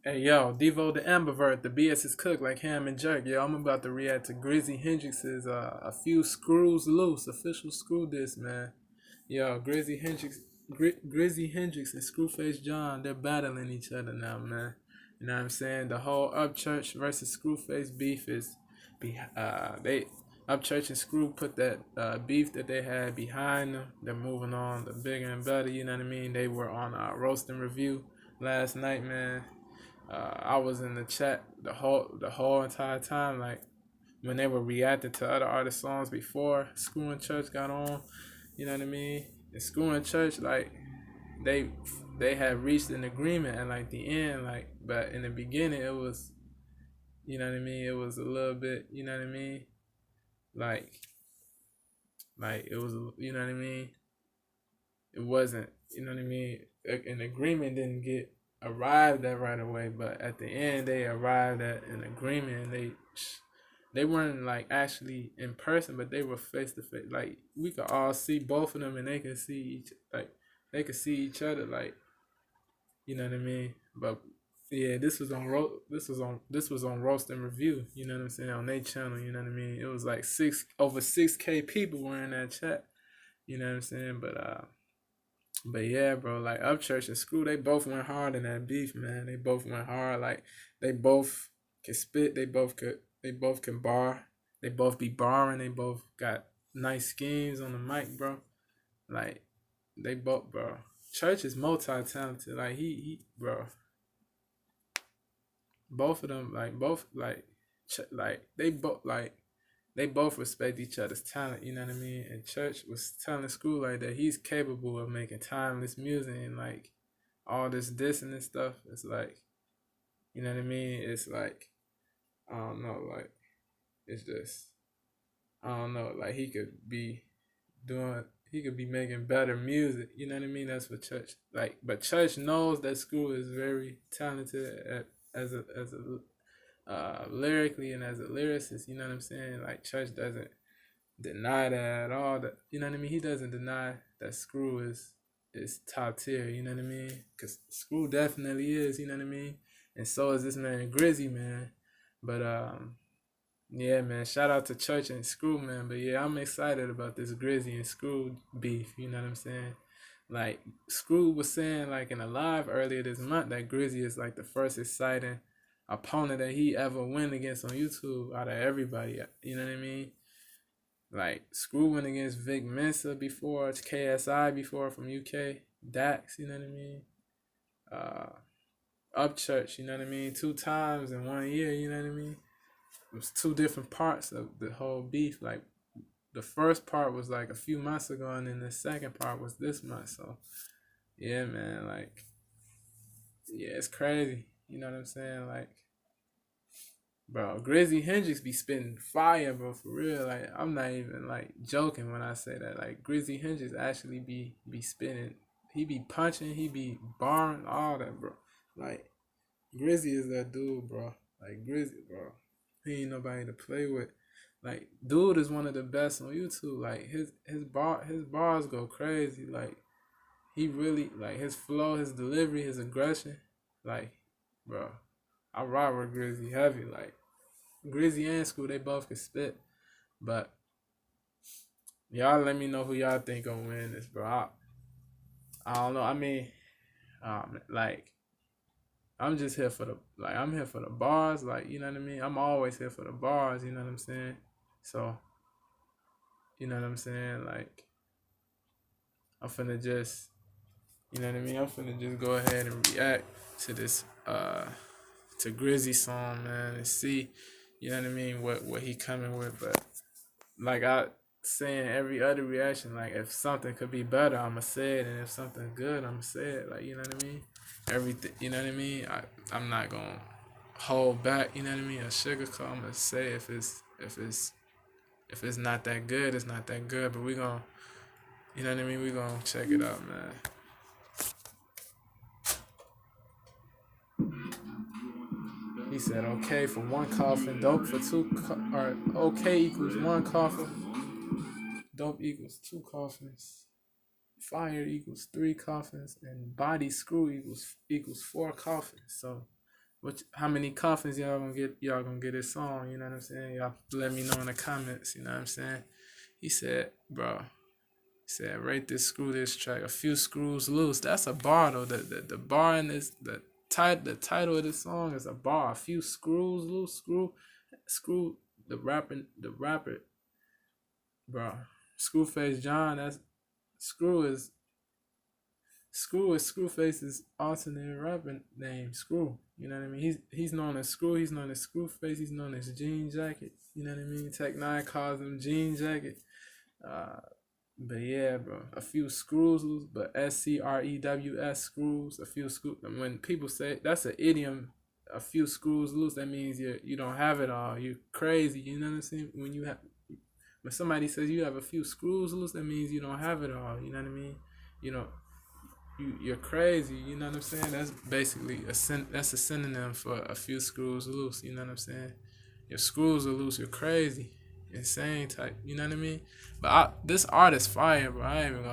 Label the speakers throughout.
Speaker 1: Hey yo, Devo the Ambivert, the BS is cooked like ham and jerk. Yo, I'm about to react to Grizzy Hendrix's A Few Screws Loose, official screw diss, man. Yo, Grizzy Hendrix and Screwface John, they're battling each other now, man. You know what I'm saying? The whole Upchurch versus Screwface beef is, they Upchurch and Screw put that beef that they had behind them. They're moving on, the bigger and better. You know what I mean? They were on Roast and Review last night, man. I was in the chat the whole entire time, like when they were reacting to other artist songs before Screw and Church got on. You know what I mean? And Screw and Church, like they they had reached an agreement at like the end, like but in the beginning it was, you know what I mean? It was a little bit, you know what I mean? Like like it was, you know what I mean? It wasn't, you know what I mean? An agreement didn't get arrived at right away, but at the end they arrived at an agreement, and they weren't like actually in person, but they were face to face. Like we could all see both of them, and they could see they could see each other, like, you know what I mean. But yeah, this was on Roast and Review. You know what I'm saying, on their channel. You know what I mean. It was like over 6K people were in that chat. You know what I'm saying. But yeah, bro, like Upchurch and Screw, they both went hard in that beef, man. They both went hard. Like they both can spit. They both can bar. They both be barring. They both got nice schemes on the mic, bro. Like they both, bro. Church is multi-talented. Like bro. Both of them, like both, like they both respect each other's talent, you know what I mean? And Church was telling Screw like that he's capable of making timeless music, and like all this dissing and stuff. It's like, you know what I mean? It's like, I don't know, like it's just, I don't know, like he could be making better music, you know what I mean? That's what Church like, but Church knows that Screw is very talented as a lyrically and as a lyricist, you know what I'm saying? Like Church doesn't deny that at all. That, you know what I mean? He doesn't deny that Screw is top tier. You know what I mean? Cause Screw definitely is. You know what I mean? And so is this man Grizzy, man. But yeah, man. Shout out to Church and Screw, man. But yeah, I'm excited about this Grizzy and Screw beef. You know what I'm saying? Like Screw was saying, like in a live earlier this month, that Grizzy is like the first exciting opponent that he ever went against on YouTube out of everybody. You know what I mean? Like Screw went against Vic Mensa before, KSI before from UK, Dax, you know what I mean? Uh Upchurch, you know what I mean? 2 times in 1 year, you know what I mean? It was two different parts of the whole beef. Like the first part was like a few months ago, and then the second part was this month. So yeah, man, like yeah, it's crazy. You know what I'm saying? Like, bro, Grizzy Hendrix be spitting fire, bro, for real. Like, I'm not even like joking when I say that. Like, Grizzy Hendrix actually be spitting. He be punching, he be barring, all that, bro. Like, Grizzy is that dude, bro. Like, Grizzy, bro. He ain't nobody to play with. Like, dude is one of the best on YouTube. Like, his bars go crazy. Like, he really, like, his flow, his delivery, his aggression. Like, bro, I ride with Grizzy heavy. Like, Grizzy and Screw, they both can spit. But y'all let me know who y'all think gonna win this, bro. I don't know. I mean, like I'm just here for the I'm here for the bars. Like, you know what I mean. I'm always here for the bars. You know what I'm saying. So you know what I'm saying. Like I'm finna just, you know what I mean. I'm finna just go ahead and react to this to Grizzy song, man, and see, you know what I mean, what he coming with. But like I saying every other reaction, like if something could be better, I'ma say it, and if something good, I'ma say it. Like, you know what I mean? Everything, you know what I mean? I'm not gonna hold back, you know what I mean? A sugarcoat, I'm gonna say if it's not that good, it's not that good. But we gonna, you know what I mean? We gonna check it out, man. He said okay for one coffin, dope for or okay equals one coffin, dope equals two coffins. Fire equals three coffins, and body screw equals four coffins. So how many coffins y'all gonna get? Y'all gonna get this song? You know what I'm saying? Y'all let me know in the comments. You know what I'm saying? He said, bro. He said, rate this screw this track. A few screws loose. That's a bar though. The bar in this the title of this song is a bar. A few screws loose. Screw the rapper, bro. Screwface John. That's Screw is Screwface's alternate rapper name, Screw. You know what I mean? He's known as Screw. He's known as Screwface. He's known as Jean Jacket. You know what I mean? Tech Nine calls him Jean Jacket. Uh, but yeah, bro, a few screws loose, but SCREWS screws, a few screws. When people say that's an idiom, a few screws loose, that means you don't have it all. You're crazy. You know what I'm saying? When somebody says you have a few screws loose, that means you don't have it all. You know what I mean? You know, you're crazy. You know what I'm saying? That's basically that's a synonym for a few screws loose. You know what I'm saying? Your screws are loose. You're crazy, insane type. You know what I mean? But this art is fire, bro. I ain't even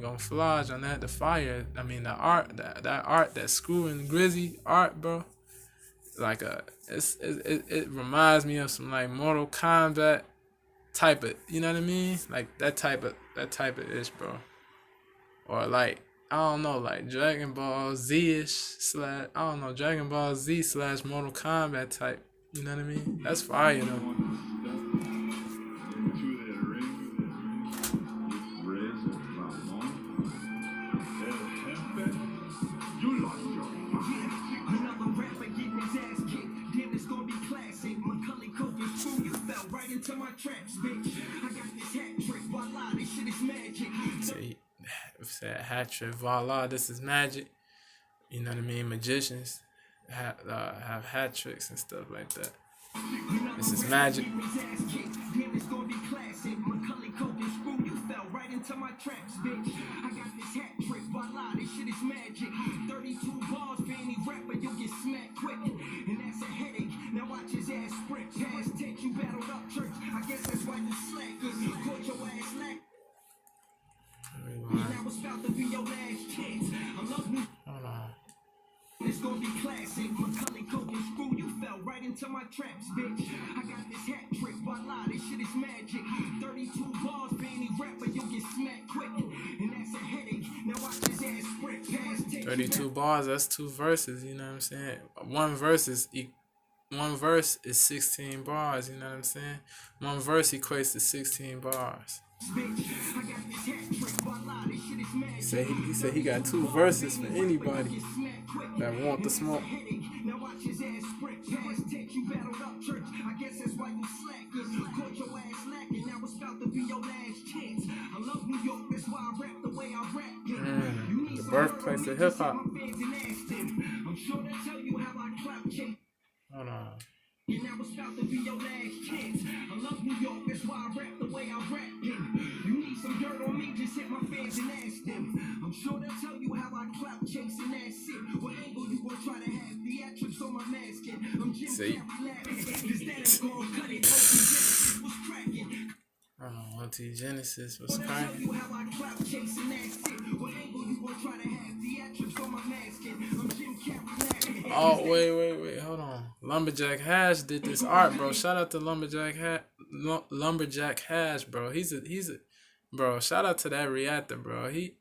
Speaker 1: gonna flodge on that. The fire. I mean, the art. That art. That Screw and Grizzy art, bro. Like it reminds me of some like Mortal Kombat type of. You know what I mean? Like that type of ish, bro. Or like I don't know, like Dragon Ball Z ish slash I don't know Dragon Ball Z slash Mortal Kombat type. You know what I mean? That's fire though. Say, said hat trick, voila, this is magic. You know what I mean? Magicians have hat tricks and stuff like that. This is magic. Hold on. It's gonna be classic. Macaulay Culkin screw you fell right into my traps, bitch. I got this hat trick, voila, this shit is magic. 32 bars for any rapper, you'll get smacked quick. And that's a headache. Now watch his ass sprint past 32 bars, that's 2 verses, you know what I'm saying? One verse is 16 bars, you know what I'm saying? One verse equates to 16 bars. He said he got 2 verses for anybody that want the smoke. Now watch his ass sprint past tech, you battled up church. I guess that's why you slackers caught your ass lacking. Now it's about to be your last chance. I love New York, that's why I rap the way I rap. The birthplace of hip hop. I'm sure they'll tell you how I clap check. Hold on. And now it's about to be your last chance. I love New York, that's why I rap the way I rap. You need some dirt on me, just hit my fans and ask them. I'm sure they'll tell you how I clout chase and that's it. What angle you gonna try to have theatrics on my mask? I'm Jim Carrey. This gonna cut it. OT Genesis was cracking. OT Genesis was cracking. You how I clout chase and that's it. What angle you gonna try to have theatrics on my mask? I'm Jim Carrey. Oh, wait, hold on. Lumberjack Hash did this art, bro. Shout out to Lumberjack Hash, bro. He's a bro. Shout out to that reactor, bro. He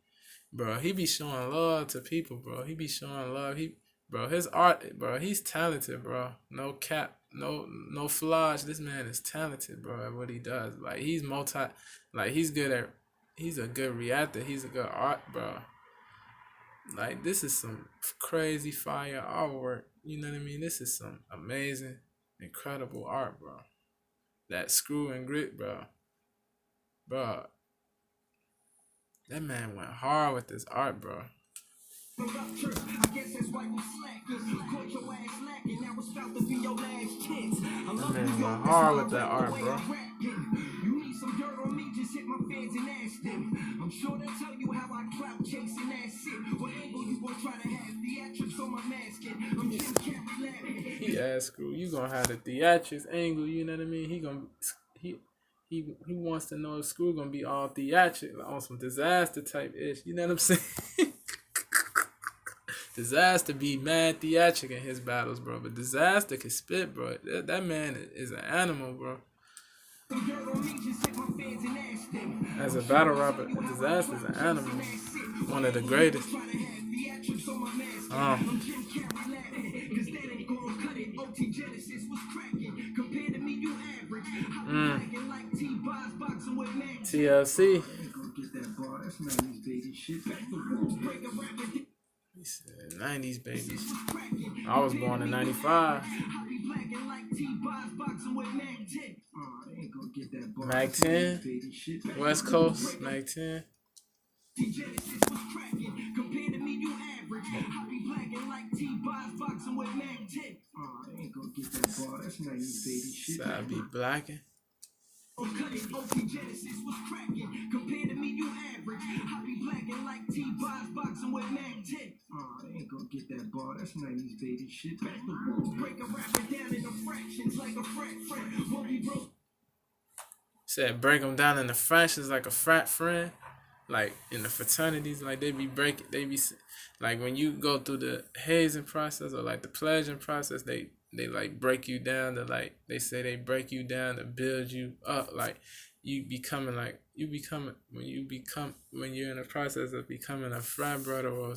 Speaker 1: be showing love to people, bro. He be showing love. His art, bro. He's talented, bro. No cap, no flage. This man is talented, bro, at what he does. Like he's he's a good reactor. He's a good art, bro. Like, this is some crazy fire artwork. You know what I mean? This is some amazing, incredible art, bro. That Screw and Grit, bro. Bro. That man went hard with this art, bro. That man went hard with that art, bro. You need some dirt on me, just hit my fans and ask them. I'm sure they'll tell you how I clout chase and that's it. What angle you gonna try to have theatrics on my mask? I'm Jim Carrey. He asked Screw, you gonna have the theatrics angle, you know what I mean? He wants to know if Screw gonna be all theatric, like on some disaster type ish, you know what I'm saying? Disaster be mad theatric in his battles, bro. But Disaster can spit, bro. That man is an animal, bro. As a battle rapper, Disaster is an animal. One of the greatest. TLC. He said 90s babies. I was born in 95. Mag 10. West Coast. Mag 10. So I be blacking. Said break them down into fractions like a frat friend. Like in the fraternities, like they be like when you go through the hazing process or like the pledging process, they like break you down to like they say they break you down to build you up. Like you becoming like when you're in the process of becoming a frat brother or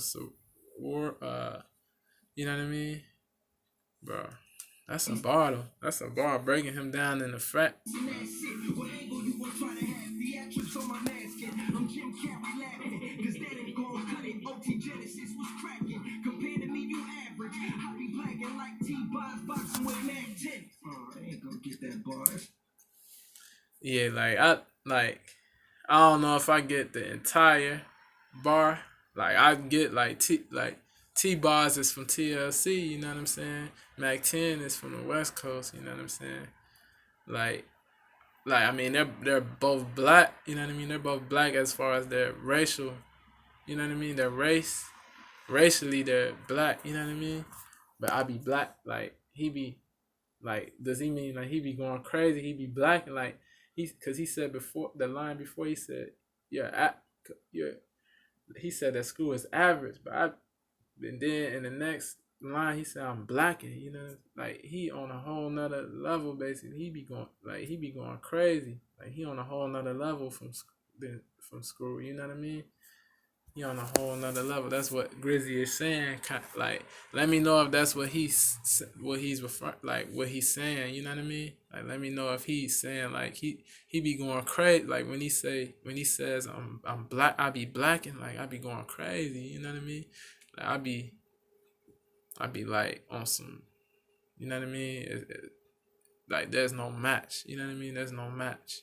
Speaker 1: you know what I mean, bro. That's a bar though. That's a bar breaking him down in the frat. Yeah, I don't know if I get the entire bar. Like I get like T bars is from TLC, you know what I'm saying? Mac 10 is from the West Coast, you know what I'm saying? Like I mean they're both black, you know what I mean? They're both black as far as their racial, you know what I mean? Their racially they're black, you know what I mean? But I be black, like he be like, does he mean like he be going crazy? He be black and like cause he said before the line before he said you're he said that school is average, but and then in the next line he said I'm blacking, you know, like he on a whole nother level basically. He be going crazy, like he on a whole nother level from school, you know what I mean? He on a whole nother level. That's what Grizzy is saying. Like, let me know if that's what he's referring, like what he's saying. You know what I mean? Like, let me know if he's saying like he be going crazy. Like when he says I'm black, I be blacking. Like I be going crazy. You know what I mean? Like I be like on some. You know what I mean? Like there's no match. You know what I mean? There's no match.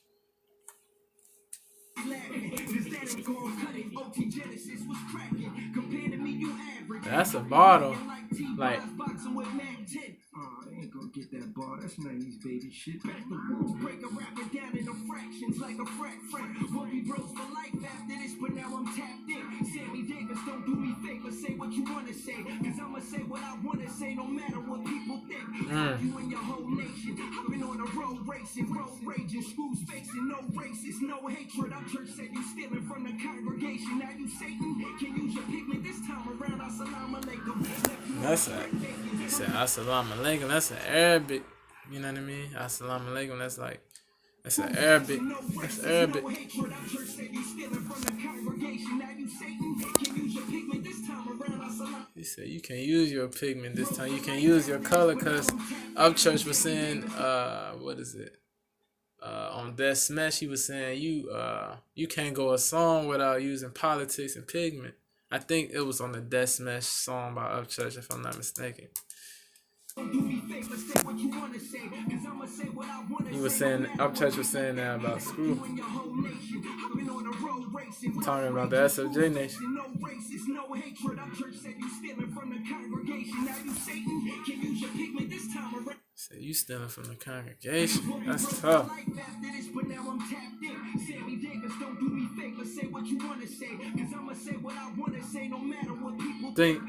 Speaker 1: That's a bottle. Like ain't gonna get that bar. That's 90s baby shit. Back the rules, break a rapper down into fractions like a frat. Won't be broke for life after this, but now I'm tapped in. Sammy Davis, don't do me favor, say what you wanna say. Cause I'ma say what I wanna say, no matter what people think. You and your whole nation. I've been on the road racing, road raging, schools facing, no racist, no hatred. Our church said you stealing from the congregation. Now you Satan, can use your pigment this time around. Assalamu alaikum. That's a he said assalamu alaikum. That's an Arabic. You know what I mean? Assalamu alaikum. That's an Arabic. That's Arabic. He said you can use your pigment this time. You can use your color because Upchurch was saying what is it? On Death Smash he was saying you can't go a song without using politics and pigment. I think it was on the Death Smash song by Upchurch if I'm not mistaken. He was saying Upchurch was saying that about Screw. Talking about the SOJ Nation. Say you stealing from the congregation. That's tough. Think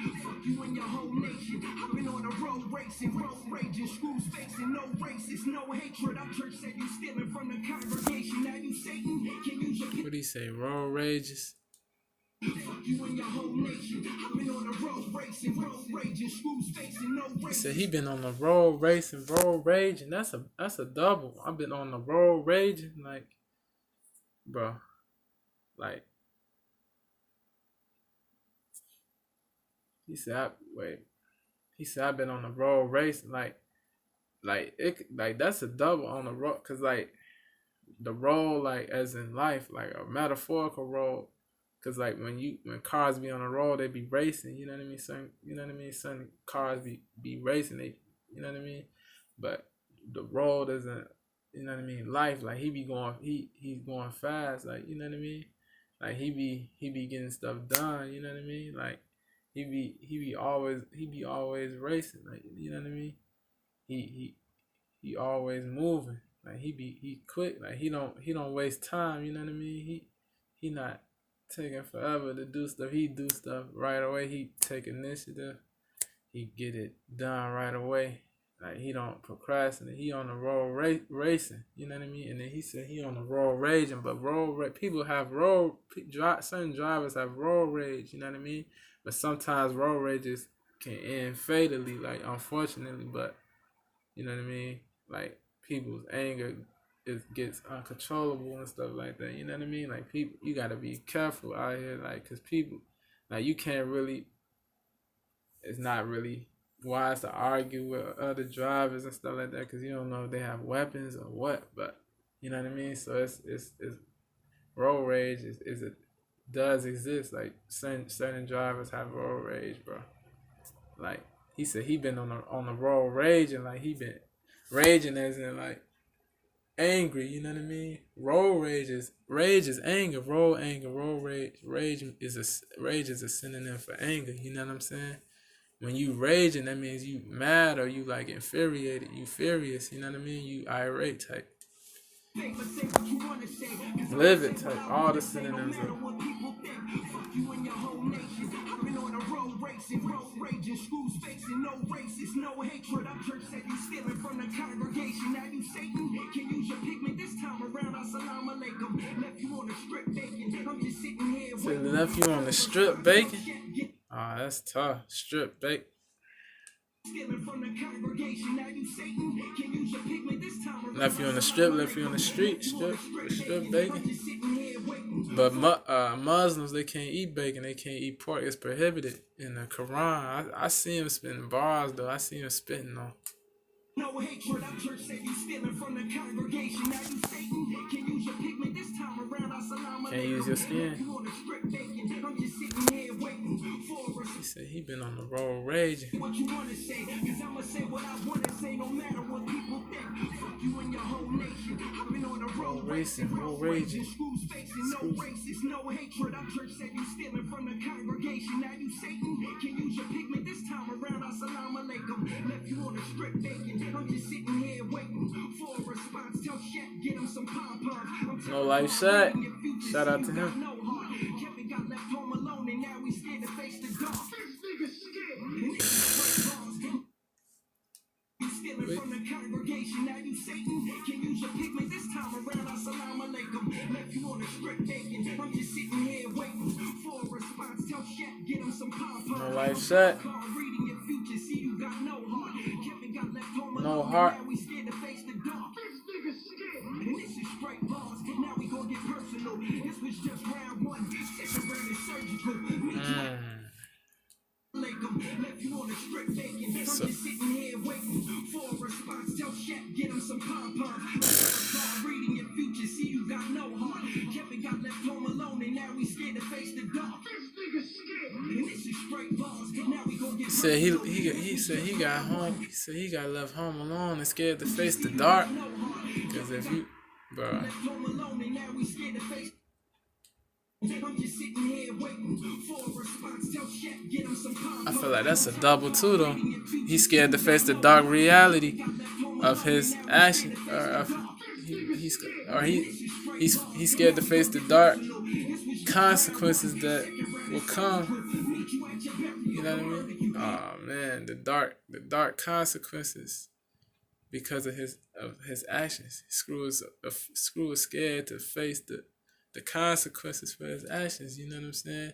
Speaker 1: what do you say? Road rages. He said he been on the road racing, road raging. That's a double. I've been on the road raging, like, bro, like he said. Wait, he said I've been on the road racing, like it, like that's a double on the road, cause like the road, like as in life, like a metaphorical road. Cause like when cars be on the road, they be racing. You know what I mean? Some cars be racing. They, you know what I mean? But the road isn't. You know what I mean? Life, like he's going fast. Like, you know what I mean? Like he be getting stuff done. You know what I mean? Like he be always racing. Like, you know what I mean? He he always moving. Like he quick. Like he don't waste time. You know what I mean? He not taking forever to do stuff. He do stuff right away. He take initiative. He get it done right away. Like he don't procrastinate. He on the road racing. You know what I mean? And then he said he on the road raging. But people have certain drivers have road rage. You know what I mean? But sometimes road rages can end fatally. Like, unfortunately, but you know what I mean? Like, people's anger gets uncontrollable and stuff like that. You know what I mean? Like, people, you gotta be careful out here, like, cause people, like, you can't really. It's not really wise to argue with other drivers and stuff like that, cause you don't know if they have weapons or what. But you know what I mean? So it's road rage is it does exist. Like, certain drivers have road rage, bro. Like, he said he been on the road raging, like he been raging as in like angry, you know what I mean? Road rage is anger, road rage is a synonym for anger, you know what I'm saying? When you raging, that means you mad or you like infuriated, you furious, you know what I mean? You irate type. Live it type. All the synonyms of raging, screws facing, no racist, no hatred. I'm church said you stealing from the congregation. Now you Satan can use your pigment this time around. Assalamu alaikum. Left you on the strip bacon. I'm just sitting here. So left you on the strip bacon? Ah, that's tough. Strip bacon. Stealing from the congregation. Now you Satan can use your pigment this time around. Left you on the strip, left you on the street, strip bacon. But Muslims, they can't eat bacon. They can't eat pork. It's prohibited in the Quran. I see him spitting bars though. I see him spitting on. No hatred, our church said you stealing from the congregation. Now you Satan can use your pigment this time around. Can't use your skin. He said he been on the road raging. What you wanna say? Cause I'ma say what I wanna say, no matter what people think. Fuck you and your whole nation. I've been on the road racing, road raging. Screws facing, no racist, no hatred. Our church said you stealing from the congregation. Now you Satan can use your pigment this time around. Assalamu alaikum. Left you on the strip bacon. I'm just sitting here waiting for a response. Tell Shaq, get him some pom-poms. No life shot. Shout out to him. Kevin got left home alone and now we scared to face the dark. This nigga scared. Stealing from the congregation. Now you Satan can use your pigment this time around. Assalamu alaikum. Left you on the strip bacon. I'm just sitting here waiting for a response. Tell Shaq, get him some pom-poms. No life shot. Reading your future, see you got no heart. Kevin got left home alone. No heart. Now we scared to face the dark. This nigga scared. And this is straight bars. Now we gon' get personal. This was just round one. Second round is surgical. Left you on the strip bacon. I'm just sitting here waiting for a response. Tell Shaq, get him some pom-poms. Reading your future, see you got no heart. Kevin got left home alone and now we scared to face the dark. This nigga scared. And this is straight bars. Now we gon' get he said he got home. He said he got left home alone and scared to face the dark. Cause if you, bro. I feel like that's a double too, though. He's scared to face the dark reality of his action, he's scared to face the dark consequences that will come. You know what I mean? Oh man, the dark consequences because of his actions. Screw is scared to face the consequences for his actions. You know what I'm saying?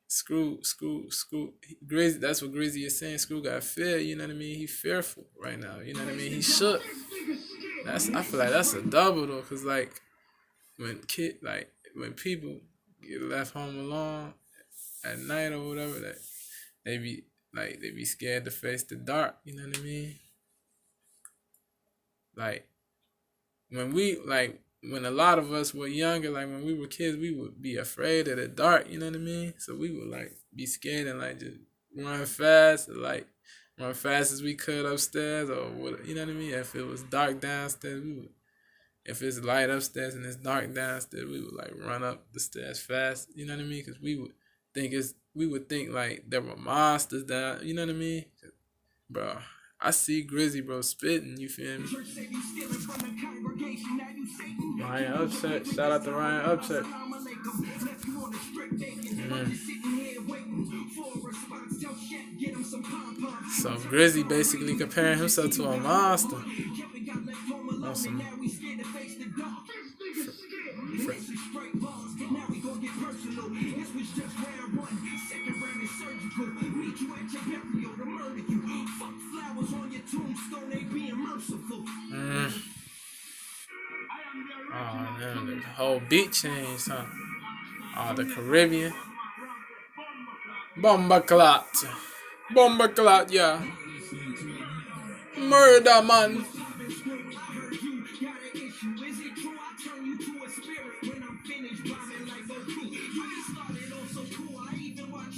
Speaker 1: Screw. Grizzy, that's what Grizzy is saying. Screw got fear. You know what I mean? He fearful right now. You know what I mean? He shook. I feel like that's a double though, cause like when people get left home alone at night or whatever, that they be scared to face the dark. You know what I mean? Like when a lot of us were younger, like when we were kids, we would be afraid of the dark. You know what I mean? So we would like be scared and like just run fast, like run fast as we could upstairs or what. You know what I mean? If it was dark downstairs, we would. If it's light upstairs and it's dark downstairs, we would like run up the stairs fast. You know what I mean? Because we would think like there were monsters down. You know what I mean? Bro, I see Grizzy, bro, spitting. You feel me? Ryan Upchurch. Shout out to Ryan Upchurch. So Grizzy basically comparing himself to a monster. Awesome. Oh man, the whole beat changed, huh? Oh, the Caribbean. Bomba clot. Bomba clot, yeah. Murder, man.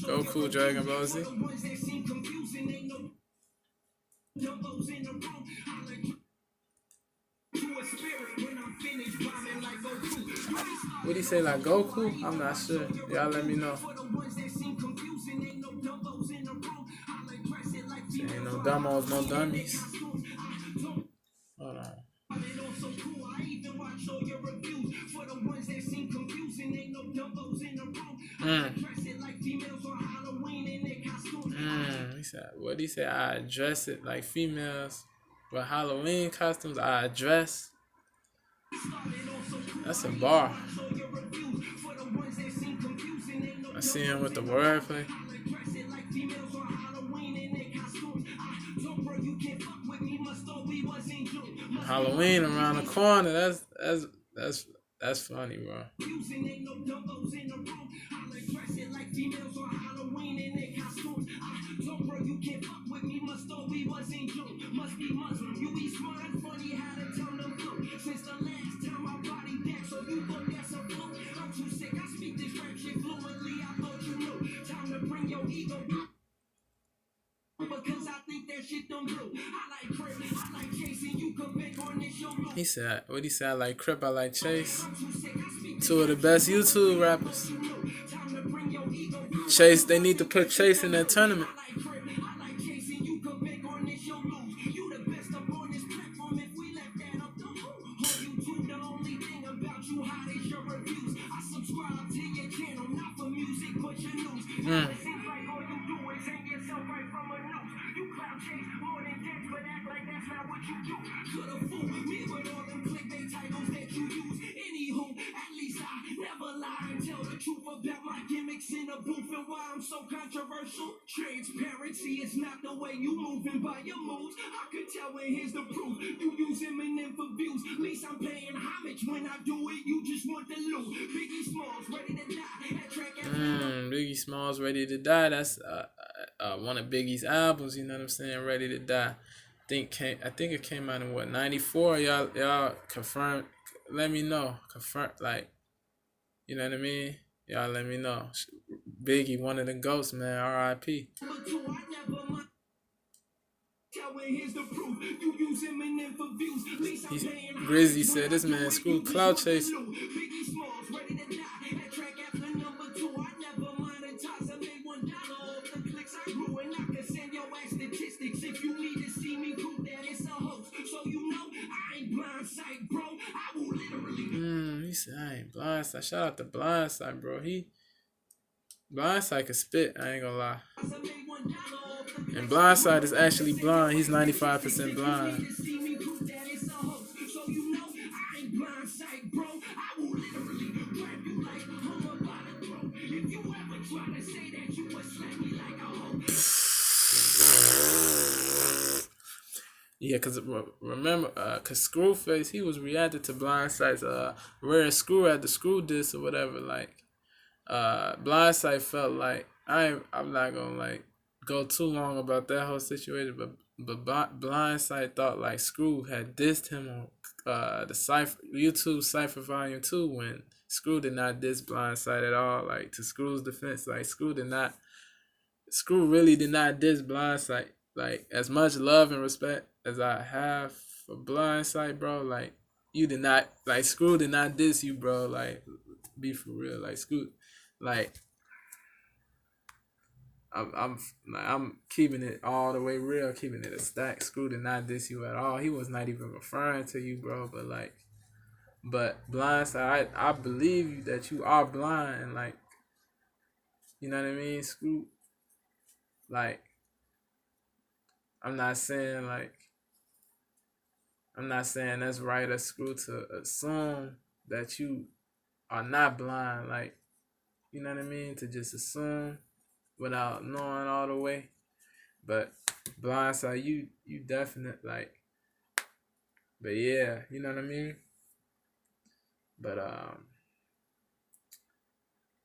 Speaker 1: Goku, Dragon Ball Z. What do you say, like Goku? I'm not sure. Y'all let me know. So ain't no dumbos, no dummies. Hold on. He said, what did he say? I address it like females with Halloween costumes. I address. That's a bar. I see him with the wordplay. Halloween around the corner. That's funny, bro. He said, what he said, I like Crip, I like Chase. Two of the best YouTube rappers. Chase, they need to put Chase in that tournament. Transparency is not the way you moving by your moves. I could tell, and here's the proof. You use Eminem for views. At least I'm paying homage when I do it. You just want the loot. Biggie Smalls ready to die. Biggie Smalls ready to die. That's one of Biggie's albums. You know what I'm saying? Ready to die. I think it came out in what, 94. Y'all confirm. Let me know. Confirm, like, you know what I mean? Y'all let me know. Biggie, one of the ghosts, man. R.I.P. Grizzy said this man Screw clout chase. He said I ain't blindside. Shout out to Blindside, bro. Blindside can spit, I ain't gonna lie. And Blindside is actually blind. He's 95% blind. Yeah, cause remember, cause Screwface he was reacting to Blindside's rare screw at the screw disc or whatever. Like, Blindside felt like I'm not gonna like go too long about that whole situation, but Blindside thought like Screw had dissed him on the cipher YouTube Cipher Volume 2 when Screw did not diss Blindside at all. Like, to Screw's defense, like Screw really did not diss Blindside. Like, as much love and respect as I have for Blindside, bro, like, you did not, like, Screw did not diss you, bro. Like, be for real. Like, Screw, like, I'm keeping it all the way real, keeping it a stack. Screw did not diss you at all. He was not even referring to you, bro. But like, but Blindside, I believe you that you are blind, and like, you know what I mean. Screw, like, I'm not saying like I'm not saying that's right or Screw to assume that you are not blind. Like, you know what I mean, to just assume without knowing all the way. But Blindside, you definite like. But yeah, you know what I mean. But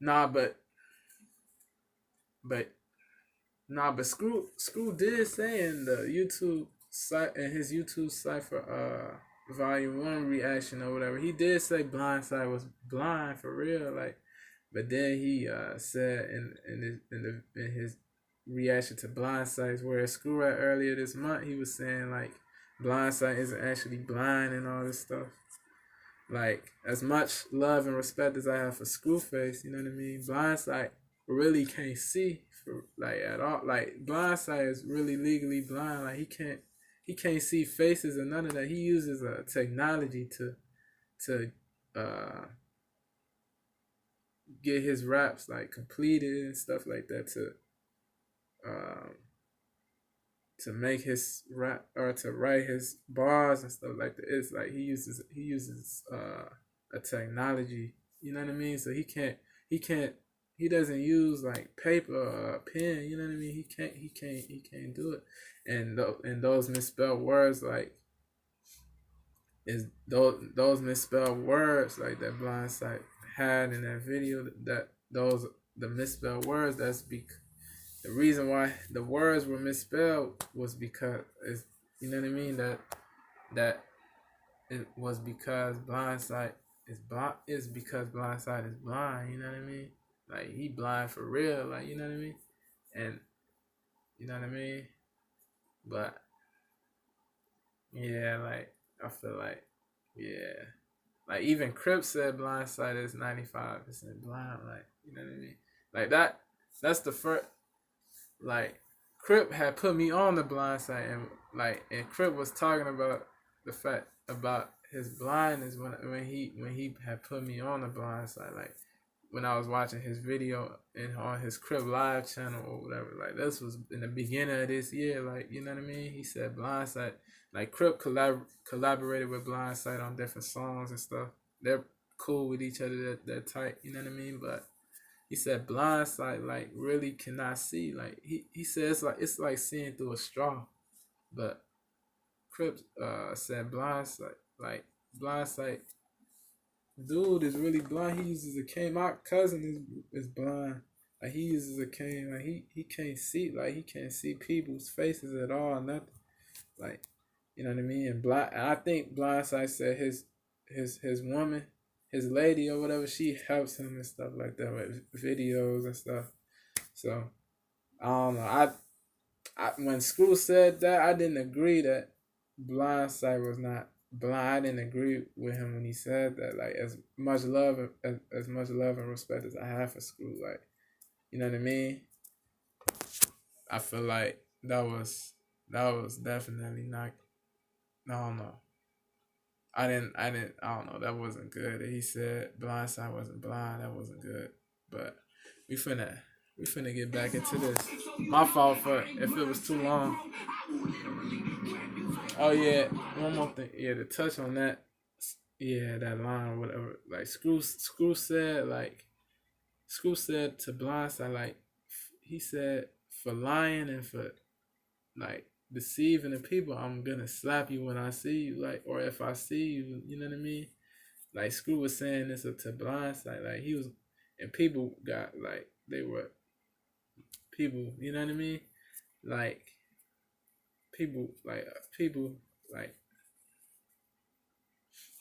Speaker 1: nah, but but Screw did say in the YouTube site, in his YouTube cipher volume 1 reaction or whatever, he did say Blindside was blind for real, like. But then he said in his reaction to Blindside's where Screw at earlier this month, he was saying like Blindside isn't actually blind and all this stuff. Like, as much love and respect as I have for Screwface, you know what I mean? Blindside really can't see for like at all. Like, Blindside is really legally blind. Like, he can't see faces and none of that. He uses a technology to uh get his raps like completed and stuff like that um to make his rap or to write his bars and stuff like that. It's like he uses a technology, you know what I mean? So he can't he doesn't use like paper or a pen, you know what I mean? He can't do it. And those misspelled words, like, is those misspelled words like that Blindside had in that video, that those the misspelled words, the reason why the words were misspelled was because is, you know what I mean, that it was because Blindside is blind, is because Blindside is blind, you know what I mean? Like, he blind for real, like, you know what I mean? And you know what I mean? But yeah, like, I feel like, yeah. Like, even Crip said Blindside is 95% blind, like, you know what I mean? Like, that's the first, like, Crip had put me on the Blindside, and Crip was talking about the fact about his blindness when he had put me on the Blindside, like, when I was watching his video on his Crip Live channel or whatever. Like, this was in the beginning of this year, like, you know what I mean? He said Blindside, like, Crip collaborated with Blindside on different songs and stuff. They're cool with each other, they're tight, you know what I mean? But he said Blindside like really cannot see. Like, he said it's like seeing through a straw. But Crip said Blindside, like, Blindside dude is really blind. He uses a cane. My cousin is blind. Like, he uses a cane. Like, he can't see. Like, he can't see people's faces at all. Nothing. Like, you know what I mean? And I think Blindside said his woman, his lady or whatever, she helps him and stuff like that with videos and stuff. So I don't know. I when Screw said that, I didn't agree that Blindside was not blind. I didn't agree with him when he said that. Like, as much love and respect as I have for Screw, like, you know what I mean. I feel like that was definitely not. I don't know. I don't know. That wasn't good. He said Blindside wasn't blind. That wasn't good. But we finna we finna get back into this. My fault for if it was too long. Oh yeah, one more thing. Yeah, to touch on that. Yeah, that line or whatever. Like, Screw said to Blindside, like, he said, for lying and for like deceiving the people, I'm gonna slap you when I see you, like, or if I see you, you know what I mean? Like Screw was saying this to Blindside, like he was, and people got like they were people, you know what I mean? Like people like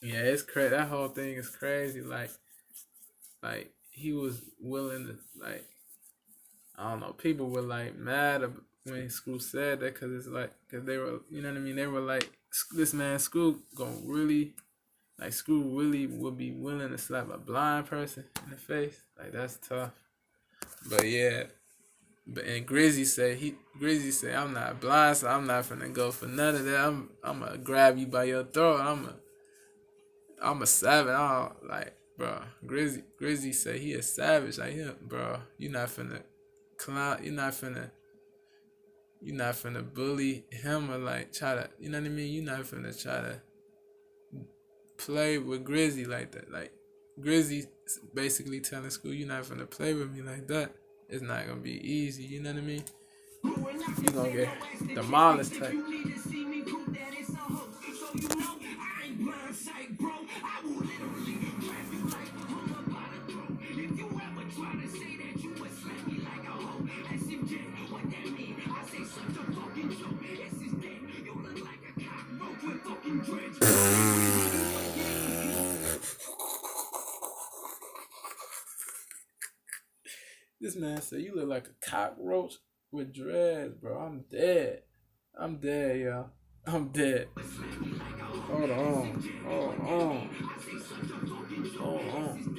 Speaker 1: yeah, it's crazy. That whole thing is crazy. Like he was willing to like I don't know. People were like mad when Screw said that because it's like because they were you know what I mean. They were like this man Screw gonna really like Screw really would be willing to slap a blind person in the face. Like that's tough. But yeah, but and Grizzy say I'm not blind, so I'm not finna go for none of that. I'm gonna grab you by your throat. I'm a savage. I don't, like bro. Grizzy say he a savage. Like him, bro. You not finna clown. You not finna bully him or like try to. You know what I mean? You not finna try to play with Grizzy like that. Like Grizzy basically telling School, you not finna play with me like that. It's not gonna be easy. You know what I mean? You gonna get demolished type. This man said you look like a cockroach with dreads, bro. I'm dead. I'm dead, y'all. I'm dead. Hold on. Hold on. Hold on.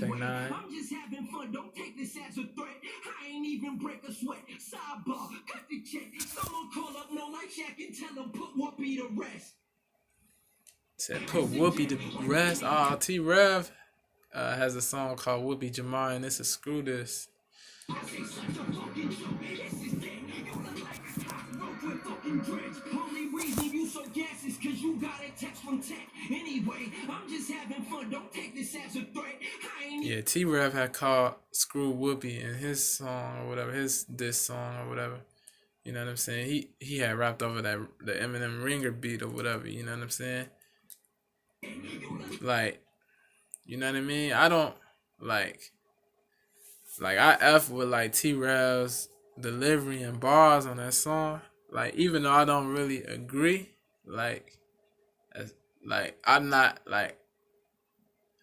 Speaker 1: Take nine. I'm just having fun. Don't take this as a threat. I ain't even break a sweat. Sidebar, cut the check. Someone call up no like Shaq and tell them put Whoopi to rest. Said put Whoopi to rest. T Rev has a song called Whoopi Jamar, and it's a Screw this. Only reason you so gas is cause you got a text from Tech. Anyway, I'm just having fun. Don't take this as a threat. Yeah, T Rev had called Screw Whoopi in his song or whatever, his diss song or whatever. You know what I'm saying? He had rapped over the Eminem Ringer beat or whatever, you know what I'm saying? Like, you know what I mean? I don't like I F with like T Rev's delivery and bars on that song. Like even though I don't really agree, like like I'm not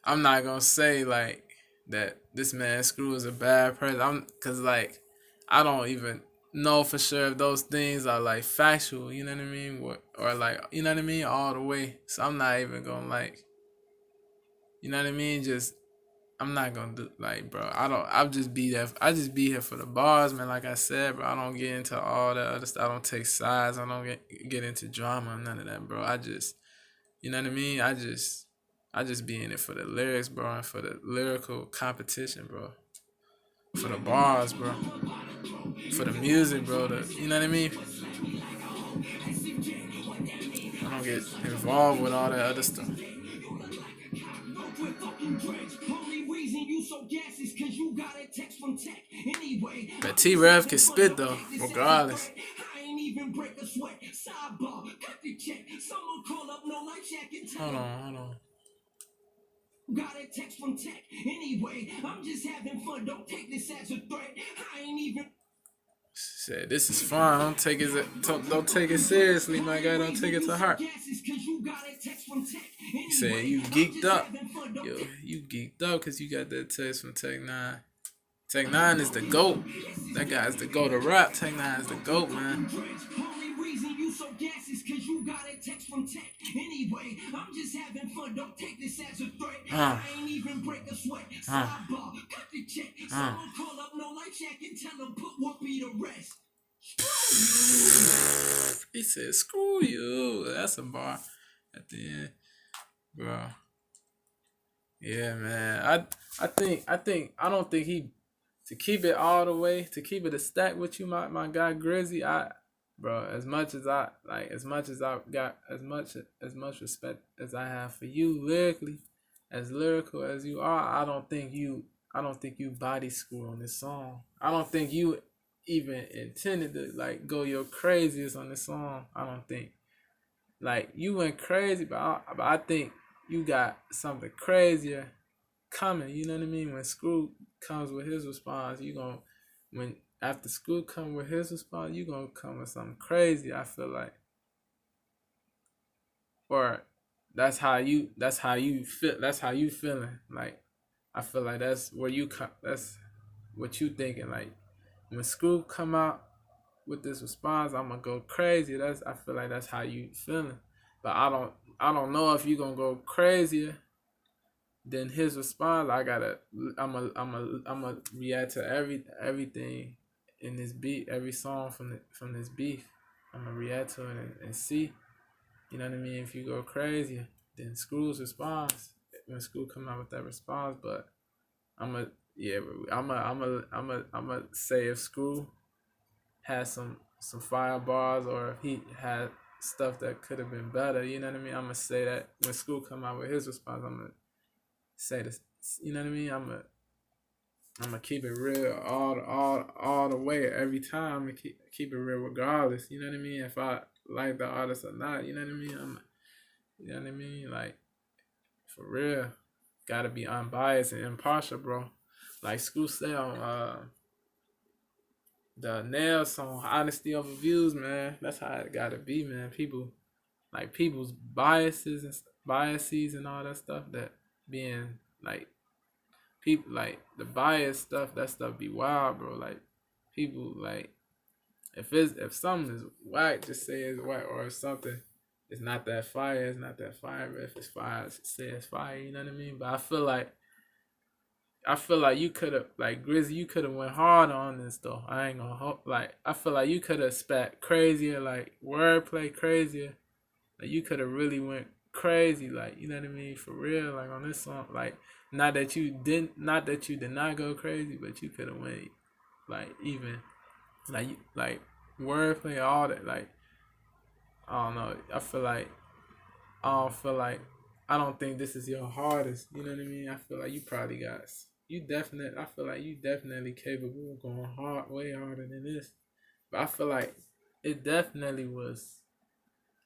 Speaker 1: gonna say like that this man Screw is a bad person. Cause like I don't even know for sure if those things are like factual, you know what I mean? Or like you know what I mean, all the way. So I'm not even gonna like you know what I mean? Just I'm not gonna do like, bro. I'll just be there. I just be here for the bars, man. Like I said, bro. I don't get into all that other stuff. I don't take sides. I don't get into drama. None of that, bro. I just, you know what I mean. I just be in it for the lyrics, bro, and for the lyrical competition, bro. For the bars, bro. For the music, bro. You know what I mean. I don't get involved with all that other stuff. But T Rev can spit though, regardless. Hold on. Got a text from Tech. Anyway, I'm just having fun. Don't take this as a threat. I ain't even. Said this is fun. Don't take it seriously, my guy. Don't take it to heart. He said you geeked up. Yo, you geeked up because you got that text from Tech 9. Tech 9 is the GOAT. That guy's the GOAT of rap. Tech 9 is the GOAT, man. Anyway, I'm just having fun. Don't take this as a threat. I ain't even break a sweat. Sidebar, cut the check. Someone call up no like Shaq and tell them put Whoopi to rest. He said, "Screw you." That's a bar at the end, bro. Yeah, man. I don't think he to keep it all the way to keep it a stack with you, my guy Grizzy. Bro, as much as I got as much respect as I have for you lyrically, as lyrical as you are, I don't think you I don't think you body Screw on this song. I don't think you even intended to like go your craziest on this song. I don't think like you went crazy, but I think you got something crazier coming. You know what I mean? When Screw comes with his response, you gonna when after Screw come with his response, you gonna come with something crazy. I feel like, or that's how you feel. That's how you feeling. Like I feel like that's where you come. That's what you thinking. Like when Screw come out with this response, I'm gonna go crazy. That's I feel like that's how you feeling. But I don't know if you gonna go crazier than his response. I'm a react to everything in this beat, every song from this beef. I'm gonna react to it and see. You know what I mean? If you go crazy, then Screw's response when Screw come out with that response. But I'm a yeah, I'm a say if Screw has some fire bars or if he had stuff that could have been better, you know what I mean? I'm gonna say that when Screw come out with his response, I'm gonna say this. You know what I mean? I'm gonna keep it real all the way every time. I'm gonna keep it real regardless. You know what I mean? If I like the artist or not, you know what I mean? You know what I mean? Like for real, gotta be unbiased and impartial, bro. Like Screw said on the Nail song, honesty over views, man. That's how it gotta be, man. People's biases and all that stuff that being like people like the bias stuff, that stuff be wild, bro. Like people like if something is whack, just say it's whack, or if something it's not that fire, it's not that fire. But if it's fire, say it's fire. You know what I mean? But I feel like you could have like Grizzy, you could have went hard on this though. I ain't gonna hope like I feel like you could have spat crazier, like wordplay crazier. Like you could have really went crazy, like you know what I mean, for real, like on this song. Like not that you did not go crazy, but you could have went like even like wordplay, all that. Like I don't know. I don't feel like I don't think this is your hardest. You know what I mean? I feel like you probably got you definitely. I feel like you definitely capable of going hard, way harder than this. But I feel like it definitely was.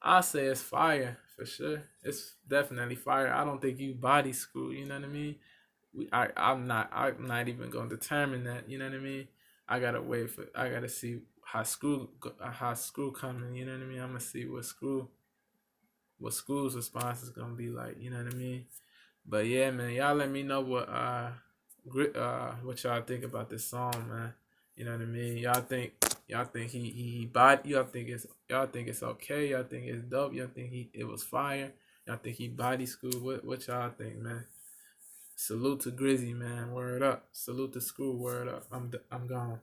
Speaker 1: I say it's fire for sure. It's definitely fire. I don't think you body Screw. You know what I mean? I'm not even gonna determine that. You know what I mean? I gotta wait for. I gotta see how Screw coming. You know what I mean? I'm gonna see what Screw's response is gonna be like. You know what I mean? But yeah, man, y'all let me know what y'all think about this song, man. You know what I mean? Y'all think he bought y'all think it's okay, y'all think it's dope, y'all think it was fire, y'all think he body school. What y'all think, man? Salute to Grizzy, man. Word up. Salute to Screw. Word up. I'm gone.